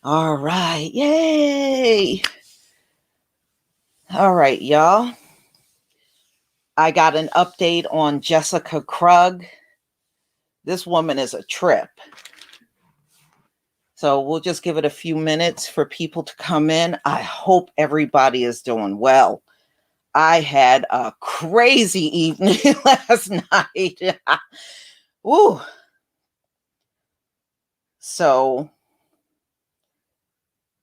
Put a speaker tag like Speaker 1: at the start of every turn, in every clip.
Speaker 1: All right. Yay. All right, y'all. I got an update on Jessica Krug. This woman is a trip. So we'll just give it a few minutes for people to come in. I hope everybody is doing well. I had a crazy evening last night. Woo. So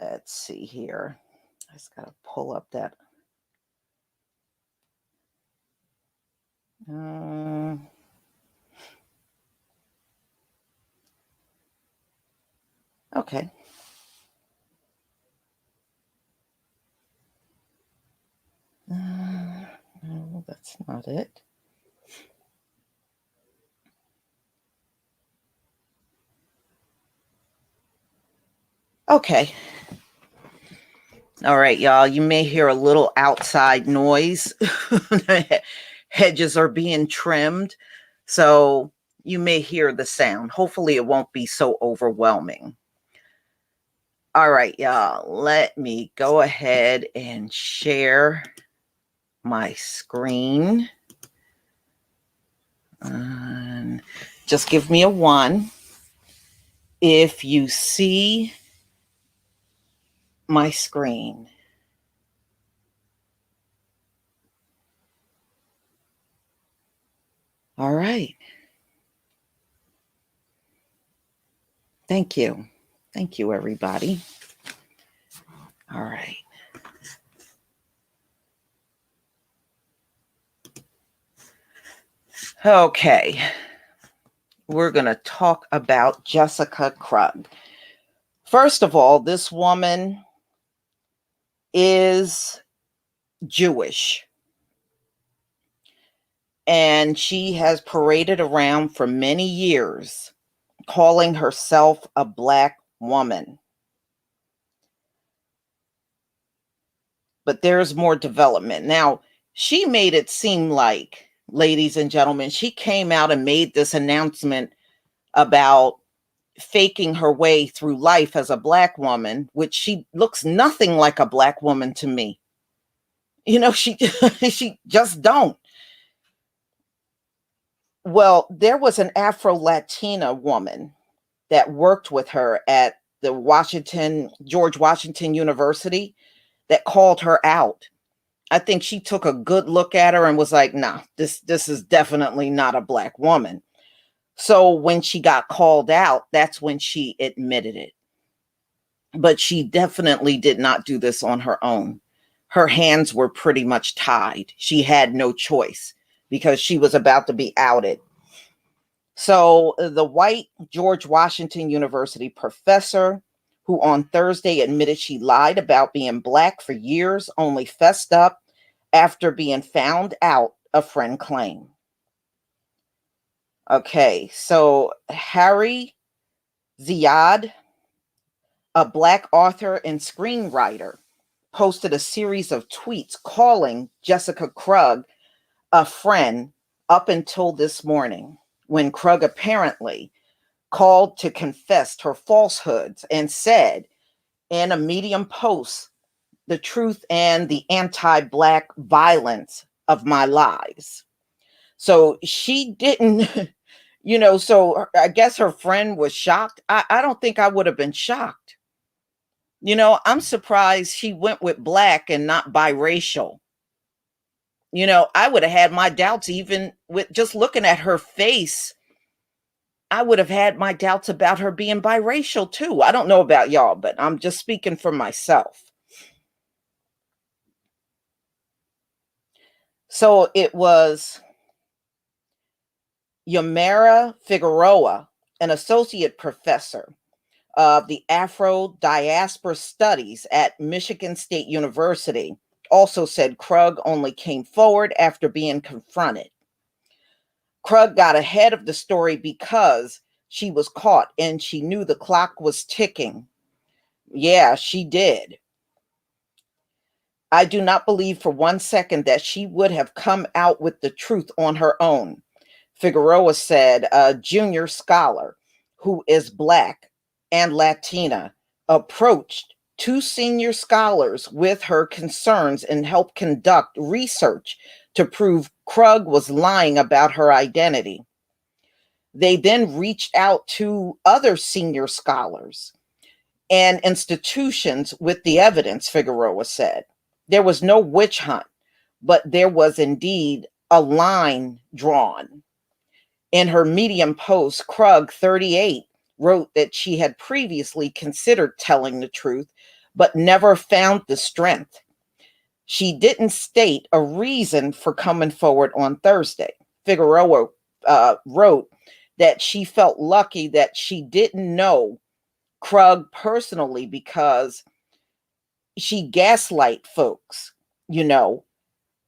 Speaker 1: let's see here. I just got to pull up that. Okay. No, that's not it. Okay. All right, y'all. You may hear a little outside noise. Hedges are being trimmed. So you may hear the sound. Hopefully, it won't be so overwhelming. All right, y'all. Let me go ahead and share my screen. And just give me a 1 if you see my screen. All right. Thank you. Thank you, everybody. All right. Okay. We're going to talk about Jessica Krug. First of all, this woman is Jewish. And she has paraded around for many years calling herself a Black woman. But there's more development. Now, she made it seem like, ladies and gentlemen, she came out and made this announcement about faking her way through life as a Black woman, which she looks nothing like a Black woman to me. You know, she she just don't. Well, there was an Afro-Latina woman that worked with her at the George Washington University that called her out. I think she took a good look at her and was like, nah, this is definitely not a Black woman. So when she got called out, that's when she admitted it. But she definitely did not do this on her own. Her hands were pretty much tied. She had no choice because she was about to be outed. So the white George Washington University professor, who on Thursday admitted she lied about being Black for years, only fessed up after being found out, a friend claimed. Okay, so Harry Ziad, a Black author and screenwriter, posted a series of tweets calling Jessica Krug a friend up until this morning, when Krug apparently called to confess her falsehoods and said in a Medium post, the truth and the anti-Black violence of my lies. So she didn't, so I guess her friend was shocked. I don't think I would have been shocked. I'm surprised she went with Black and not biracial. I would have had my doubts even with just looking at her face. I would have had my doubts about her being biracial too. I don't know about y'all, but I'm just speaking for myself. So it was Yamara Figueroa, an associate professor of the Afro Diaspora Studies at Michigan State University, also said Krug only came forward after being confronted. Krug got ahead of the story because she was caught and she knew the clock was ticking. Yeah, she did. I do not believe for 1 second that she would have come out with the truth on her own, Figueroa said, a junior scholar who is Black and Latina approached two senior scholars with her concerns and helped conduct research to prove Krug was lying about her identity. They then reached out to other senior scholars and institutions with the evidence, Figueroa said. There was no witch hunt, but there was indeed a line drawn. In her Medium post, Krug, 38, wrote that she had previously considered telling the truth, but never found the strength. She didn't state a reason for coming forward on Thursday. Figueroa wrote that she felt lucky that she didn't know Krug personally because she gaslight folks, you know,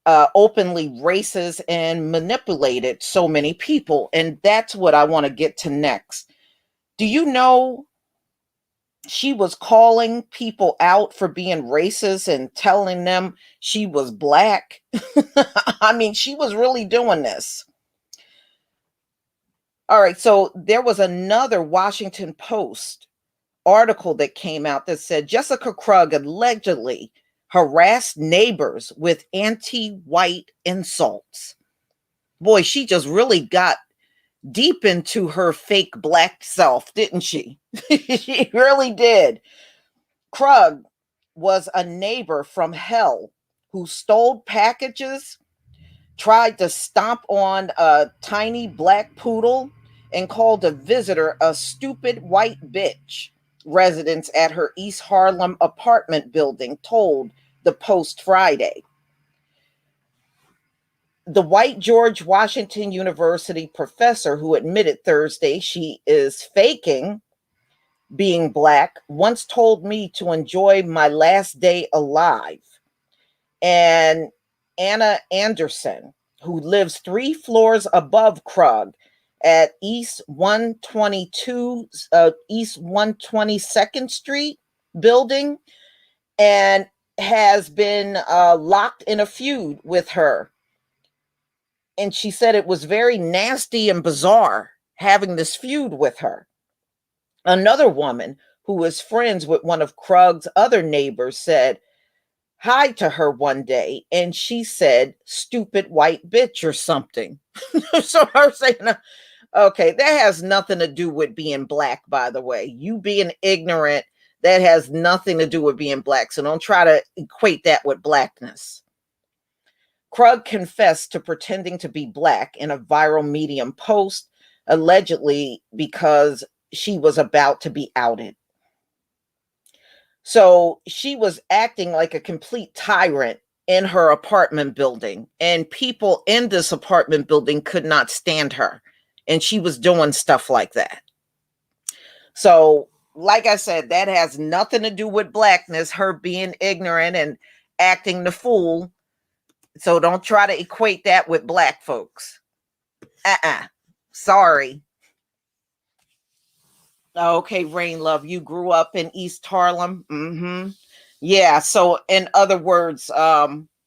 Speaker 1: openly racist and manipulated so many people. And that's what I want to get to next. Do you know she was calling people out for being racist and telling them she was black? I mean, she was really doing this. All right, so there was another Washington Post article that came out that said Jessica Krug allegedly harassed neighbors with anti-white insults. Boy, she just really got deep into her fake black self, didn't she? She really did. Krug was a neighbor from hell who stole packages, tried to stomp on a tiny black poodle, and called a visitor a stupid white bitch. Residents at her East Harlem apartment building told the Post Friday. The white George Washington University professor who admitted Thursday she is faking being black once told me to enjoy my last day alive. And Anna Anderson, who lives 3 floors above Krug at East 122, East 122nd Street building, and has been locked in a feud with her. And she said it was very nasty and bizarre having this feud with her. Another woman who was friends with one of Krug's other neighbors said hi to her one day, and she said, stupid white bitch or something. So her saying, okay, that has nothing to do with being black, by the way. You being ignorant, that has nothing to do with being black. So don't try to equate that with blackness. Krug confessed to pretending to be black in a viral Medium post, allegedly because she was about to be outed. So she was acting like a complete tyrant in her apartment building, and people in this apartment building could not stand her. And she was doing stuff like that. So, like I said, that has nothing to do with blackness, her being ignorant and acting the fool. So don't try to equate that with black folks. Sorry. Okay, Rain Love, you grew up in East Harlem. Yeah, so in other words,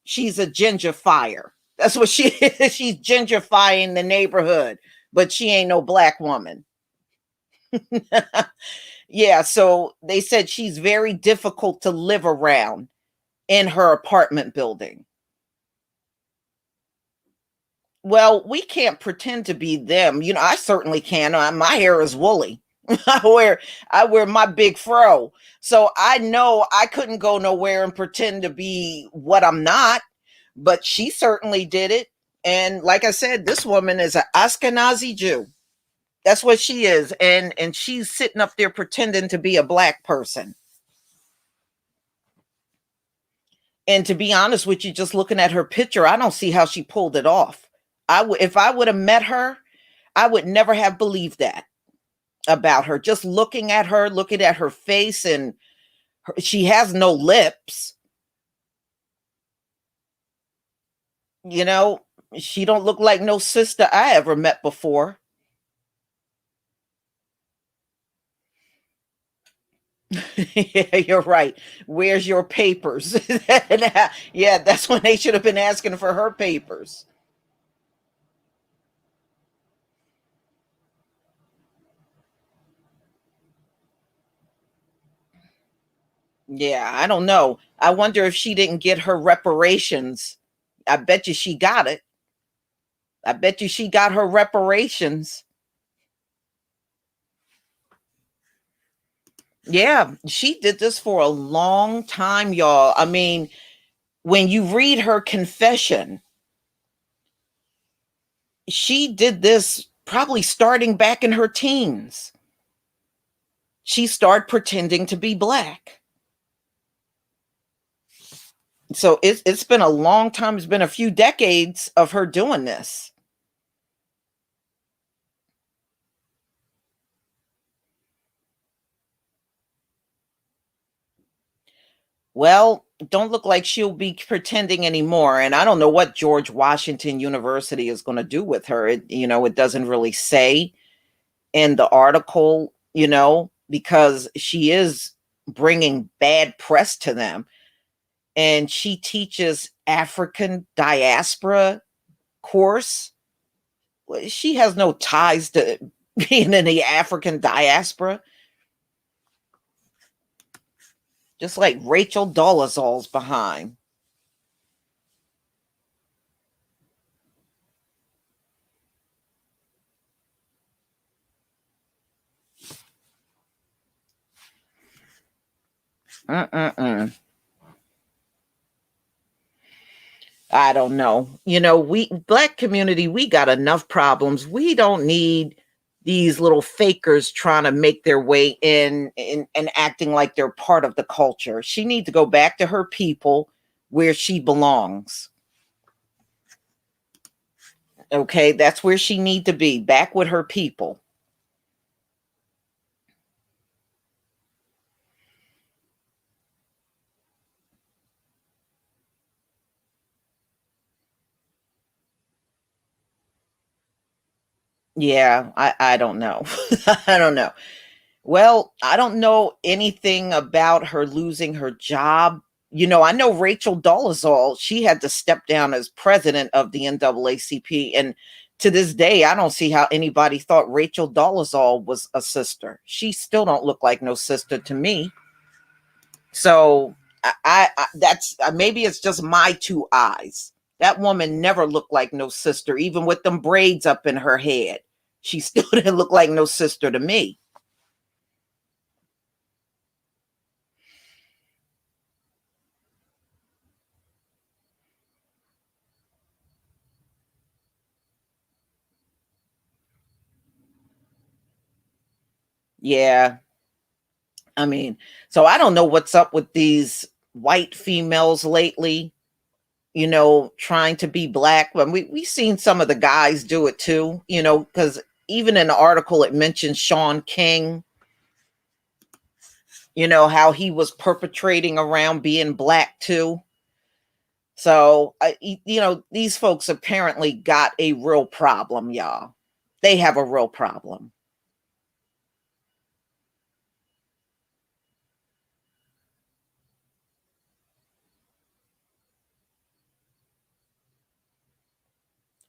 Speaker 1: she's a ginger fire. That's what she is. She's gentrifying the neighborhood, but she ain't no black woman. Yeah, so they said she's very difficult to live around in her apartment building. Well, we can't pretend to be them. You know, I certainly can. My hair is woolly. I wear my big fro. So I know I couldn't go nowhere and pretend to be what I'm not, but she certainly did it. And like I said, this woman is an Ashkenazi Jew. That's what she is. And she's sitting up there pretending to be a black person. And to be honest with you, just looking at her picture, I don't see how she pulled it off. If I would have met her, I would never have believed that about her. Just looking at her face, and she has no lips. You know, she don't look like no sister I ever met before. Yeah, you're right. Where's your papers? Yeah, that's when they should have been asking for her papers. Yeah, I don't know. I wonder if she didn't get her reparations. I bet you she got it. I bet you she got her reparations. Yeah, she did this for a long time, y'all. I mean, when you read her confession, she did this probably starting back in her teens. She started pretending to be black. So it's been a long time. It's been a few decades of her doing this. Well, don't look like she'll be pretending anymore. And I don't know what George Washington University is going to do with her. It doesn't really say in the article, because she is bringing bad press to them. And she teaches African diaspora course. She has no ties to being in the African diaspora, just like Rachel Dolezal's behind. Mm-mm-mm. I don't know. We black community, we got enough problems. We don't need these little fakers trying to make their way in and acting like they're part of the culture. She needs to go back to her people where she belongs. Okay, that's where she need to be, back with her people. Yeah, I don't know. I don't know. Well, I don't know anything about her losing her job. I know Rachel Dolezal, she had to step down as president of the NAACP. And to this day, I don't see how anybody thought Rachel Dolezal was a sister. She still don't look like no sister to me. So that's maybe it's just my two eyes. That woman never looked like no sister, even with them braids up in her head. She still didn't look like no sister to me. Yeah, I mean, so I don't know what's up with these white females lately, trying to be black. But we seen some of the guys do it too, because even in the article it mentions Sean King, how he was perpetrating around being black too. So, these folks apparently got a real problem, y'all. They have a real problem.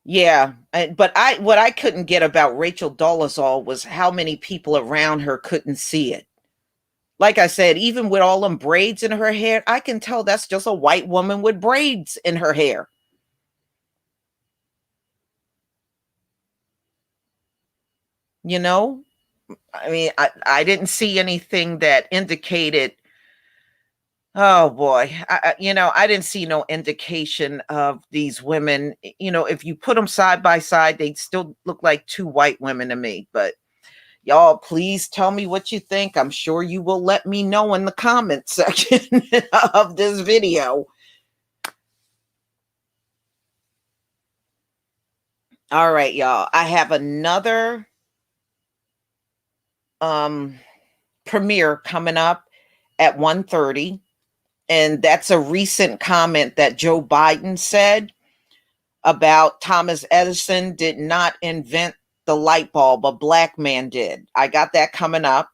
Speaker 1: Yeah, but what I couldn't get about Rachel Dolezal was how many people around her couldn't see it. Like I said, even with all them braids in her hair, I can tell that's just a white woman with braids in her hair. You know, I mean, I didn't see anything that indicated. Oh boy, I didn't see no indication of these women. If you put them side by side, they still look like two white women to me. But y'all, please tell me what you think. I'm sure you will let me know in the comment section of this video. All right, y'all. I have another um premiere coming up at 1:30, and that's a recent comment that Joe Biden said about Thomas Edison did not invent the light bulb, a black man did. I got that coming up.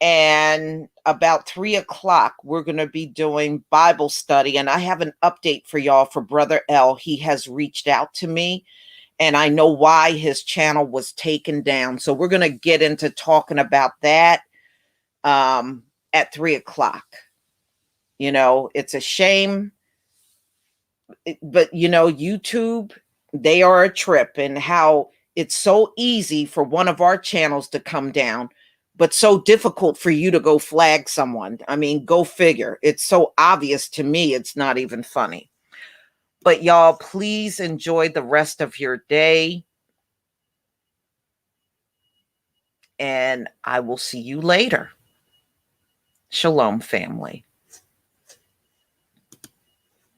Speaker 1: And about 3 o'clock, we're going to be doing Bible study. And I have an update for y'all for Brother L. He has reached out to me, and I know why his channel was taken down. So we're going to get into talking about that. Um, at 3 o'clock. It's a shame. But YouTube, they are a trip, and how it's so easy for one of our channels to come down, but so difficult for you to go flag someone. I mean, go figure. It's so obvious to me, it's not even funny. But y'all, please enjoy the rest of your day. And I will see you later. Shalom, family.